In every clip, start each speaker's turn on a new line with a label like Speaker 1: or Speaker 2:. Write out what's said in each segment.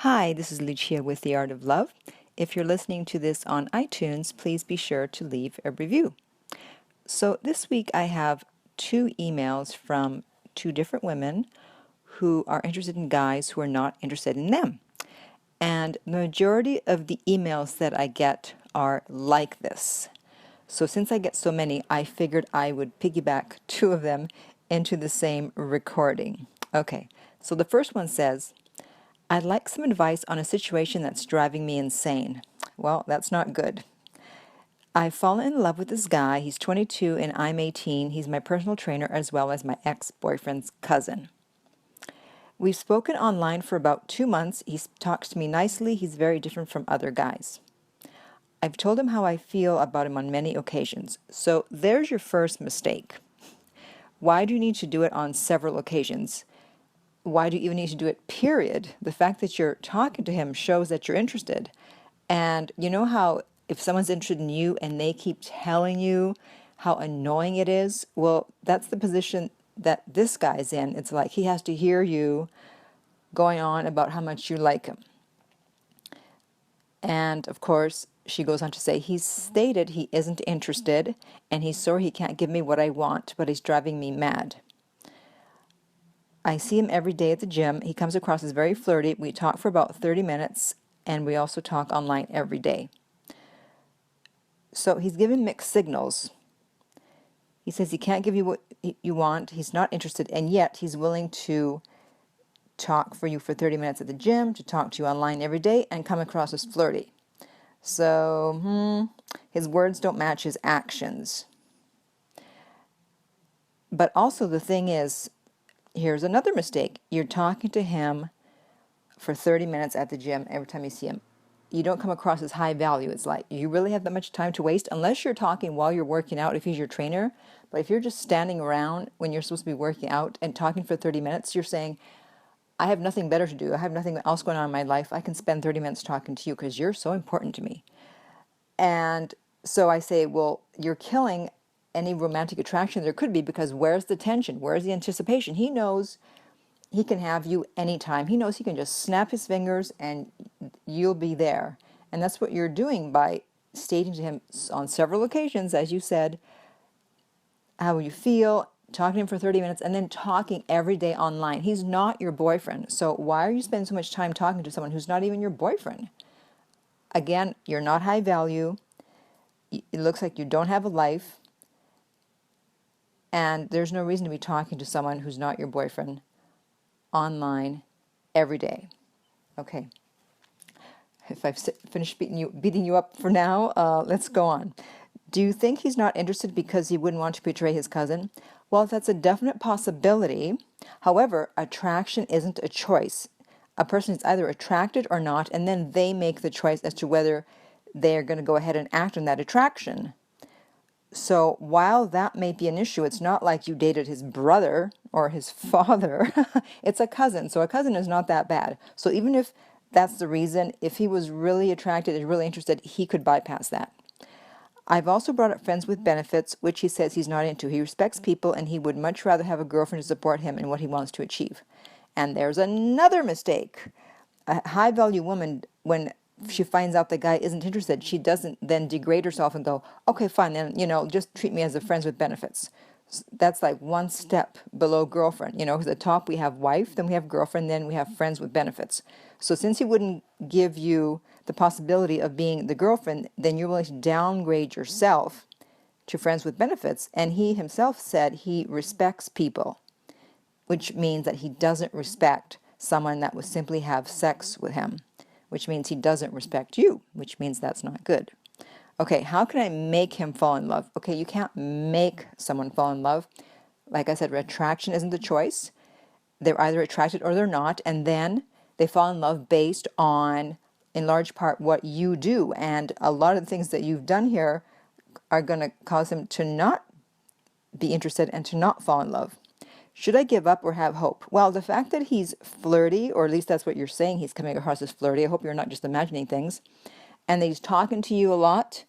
Speaker 1: Hi, this is Lucia with The Art of Love. If you're listening to this on iTunes, please be sure to leave a review. So this week I have two emails from two different women who are interested in guys who are not interested in them. And the majority of the emails that I get are like this. So since I get so many, I figured I would piggyback two of them into the same recording. Okay, so the first one says, I'd like some advice on a situation that's driving me insane. Well, that's not good. I've fallen in love with this guy. He's 22 and I'm 18. He's my personal trainer as well as my ex-boyfriend's cousin. We've spoken online for about 2 months. He talks to me nicely. He's very different from other guys. I've told him how I feel about him on many occasions. So there's your first mistake. Why do you need to do it on several occasions? Why do you even need to do it, period? The fact that you're talking to him shows that you're interested. And you know how if someone's interested in you and they keep telling you how annoying it is? Well, that's the position that this guy's in. It's like he has to hear you going on about how much you like him. And of course, she goes on to say, he's stated he isn't interested and he's sorry he can't give me what I want, but he's driving me mad. I see him every day at the gym. He comes across as very flirty. We talk for about 30 minutes, and we also talk online every day. So he's giving mixed signals. He says he can't give you what you want. He's not interested, and yet he's willing to talk for you for 30 minutes at the gym, to talk to you online every day, and come across as flirty. So, his words don't match his actions. But also the thing is, here's another mistake. You're talking to him for 30 minutes at the gym every time you see him. You don't come across as high value. It's like, you really have that much time to waste unless you're talking while you're working out if he's your trainer. But if you're just standing around when you're supposed to be working out and talking for 30 minutes, you're saying, I have nothing better to do. I have nothing else going on in my life. I can spend 30 minutes talking to you because you're so important to me. And so I say, well, you're killing any romantic attraction there could be, because where's the tension? Where's the anticipation? He knows he can have you anytime. He knows he can just snap his fingers and you'll be there. And that's what you're doing by stating to him on several occasions, as you said, how you feel, talking to him for 30 minutes, and then talking every day online. He's not your boyfriend. So why are you spending so much time talking to someone who's not even your boyfriend? Again, you're not high value. It looks like you don't have a life. And there's no reason to be talking to someone who's not your boyfriend online every day. Okay. If I've finished beating you up for now, let's go on. Do you think he's not interested because he wouldn't want to betray his cousin? Well, that's a definite possibility. However, attraction isn't a choice. A person is either attracted or not, and then they make the choice as to whether they're going to go ahead and act on that attraction. So while that may be an issue, it's not like you dated his brother or his father. It's a cousin. So a cousin is not that bad. So even if that's the reason, if he was really attracted and really interested, he could bypass that. I've also brought up friends with benefits, which he says he's not into. He respects people and he would much rather have a girlfriend to support him in what he wants to achieve. And there's another mistake. A high-value woman, when she finds out the guy isn't interested, she doesn't then degrade herself and go, okay, fine, then, just treat me as a friends with benefits. That's like one step below girlfriend. At the top we have wife, then we have girlfriend, then we have friends with benefits. So since he wouldn't give you the possibility of being the girlfriend, then you're willing to downgrade yourself to friends with benefits. And he himself said he respects people, which means that he doesn't respect someone that would simply have sex with him, which means he doesn't respect you, which means that's not good. Okay, how can I make him fall in love? Okay, you can't make someone fall in love. Like I said, attraction isn't the choice. They're either attracted or they're not, and then they fall in love based on, in large part, what you do. And a lot of the things that you've done here are going to cause him to not be interested and to not fall in love. Should I give up or have hope? Well, the fact that he's flirty, or at least that's what you're saying, he's coming across as flirty. I hope you're not just imagining things. And that he's talking to you a lot,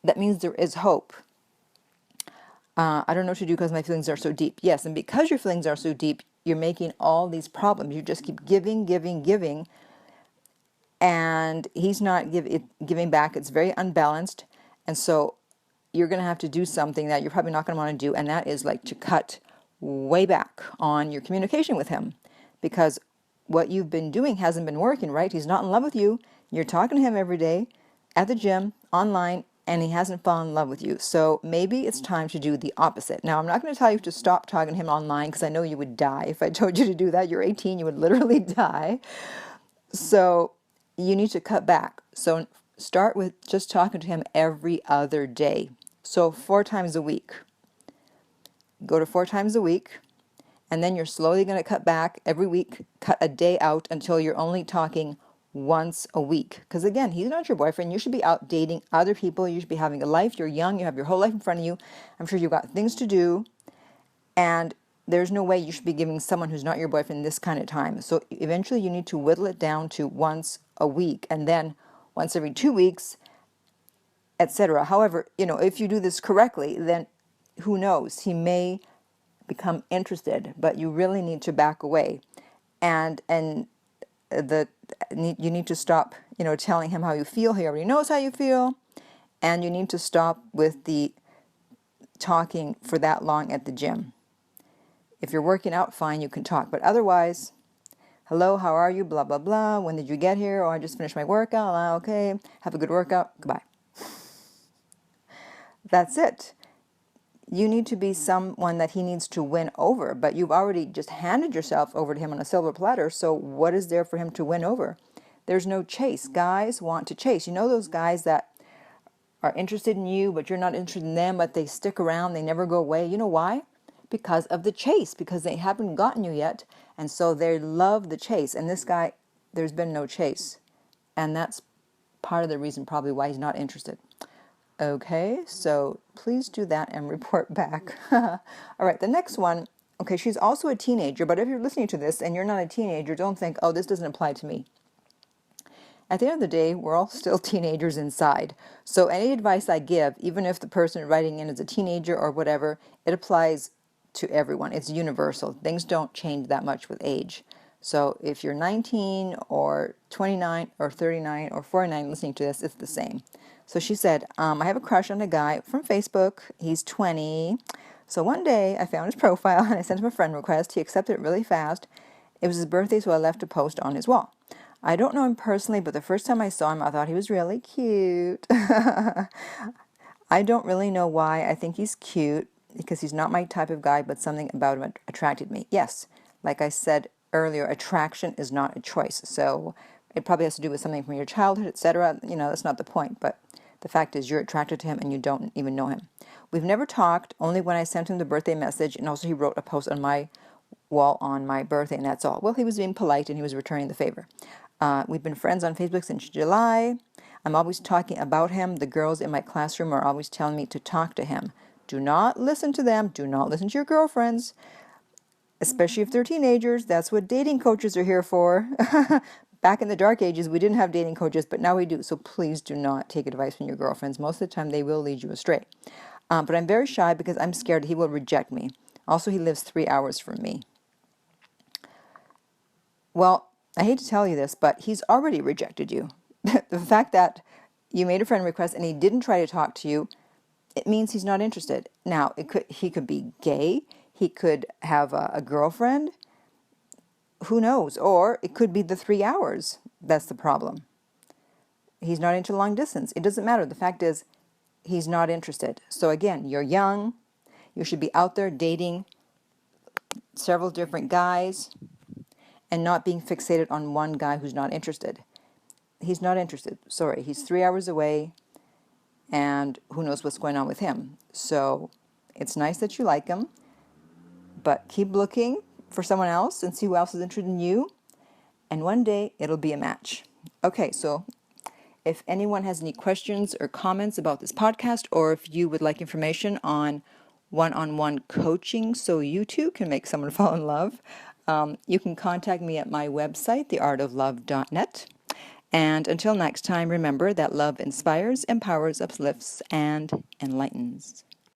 Speaker 1: that means there is hope. I don't know what to do because my feelings are so deep. Yes, and because your feelings are so deep, you're making all these problems. You just keep giving, giving, giving. and he's not giving back. It's very unbalanced. And so you're going to have to do something that you're probably not going to want to do, and that is like to cut way back on your communication with him, because what you've been doing hasn't been working, right? He's not in love with you. You're talking to him every day at the gym, online, and he hasn't fallen in love with you. So maybe it's time to do the opposite. Now, I'm not going to tell you to stop talking to him online, because I know you would die. If I told you to do that, you're 18, you would literally die. So you need to cut back. So start with just talking to him every other day. So 4 times a week. Go to 4 times a week. And then you're slowly going to cut back every week, cut a day out until you're only talking once a week. Because again, he's not your boyfriend. You should be out dating other people. You should be having a life. You're young. You have your whole life in front of you. I'm sure you've got things to do. And there's no way you should be giving someone who's not your boyfriend this kind of time. So eventually you need to whittle it down to once a week, and then once every 2 weeks, etc. However, if you do this correctly, then who knows? He may become interested, but you really need to back away. And you need to stop, telling him how you feel. He already knows how you feel. And you need to stop with the talking for that long at the gym. If you're working out, fine, you can talk. But otherwise, hello, how are you? Blah, blah, blah. When did you get here? Oh, I just finished my workout. Okay. Have a good workout. Goodbye. That's it. You need to be someone that he needs to win over, but you've already just handed yourself over to him on a silver platter, so what is there for him to win over? There's no chase. Guys want to chase. You know those guys that are interested in you, but you're not interested in them, but they stick around, they never go away. You know why? Because of the chase, because they haven't gotten you yet, and so they love the chase. And this guy, there's been no chase, and that's part of the reason probably why he's not interested. Okay, so please do that and report back. All right, the next one. Okay, she's also a teenager, but if you're listening to this and you're not a teenager, don't think, oh, this doesn't apply to me. At the end of the day, we're all still teenagers inside. So any advice I give, even if the person writing in is a teenager or whatever, it applies to everyone. It's universal. Things don't change that much with age. So if you're 19 or 29 or 39 or 49 listening to this, it's the same. So she said, I have a crush on a guy from Facebook. He's 20. So one day I found his profile and I sent him a friend request. He accepted it really fast. It was his birthday, so I left a post on his wall. I don't know him personally, but the first time I saw him, I thought he was really cute. I don't really know why I think he's cute, because he's not my type of guy, but something about him attracted me. Yes, like I said earlier, attraction is not a choice. So it probably has to do with something from your childhood, etc. That's not the point, but the fact is you're attracted to him and you don't even know him. We've never talked, only when I sent him the birthday message, and also he wrote a post on my wall on my birthday, and that's all. Well, he was being polite and he was returning the favor. We've been friends on Facebook since July. I'm always talking about him. The girls in my classroom are always telling me to talk to him. Do not listen to them. Do not listen to your girlfriends, especially if they're teenagers. That's what dating coaches are here for. Back in the dark ages, we didn't have dating coaches, but now we do. So please do not take advice from your girlfriends. Most of the time, they will lead you astray. But I'm very shy because I'm scared he will reject me. Also, he lives 3 hours from me. Well, I hate to tell you this, but he's already rejected you. The fact that you made a friend request and he didn't try to talk to you, it means he's not interested. Now, he could be gay. He could have a girlfriend. Who knows? Or it could be the 3 hours. That's the problem. He's not into long distance. It doesn't matter. The fact is, he's not interested. So again, you're young. You should be out there dating several different guys and not being fixated on one guy who's not interested. He's not interested. Sorry, he's 3 hours away, and who knows what's going on with him. So it's nice that you like him, but keep looking for someone else and see who else is interested in you, and one day it'll be a match. Okay, so if anyone has any questions or comments about this podcast, or if you would like information on one-on-one coaching so you too can make someone fall in love, you can contact me at my website, theartoflove.net. And until next time, remember that love inspires, empowers, uplifts, and enlightens.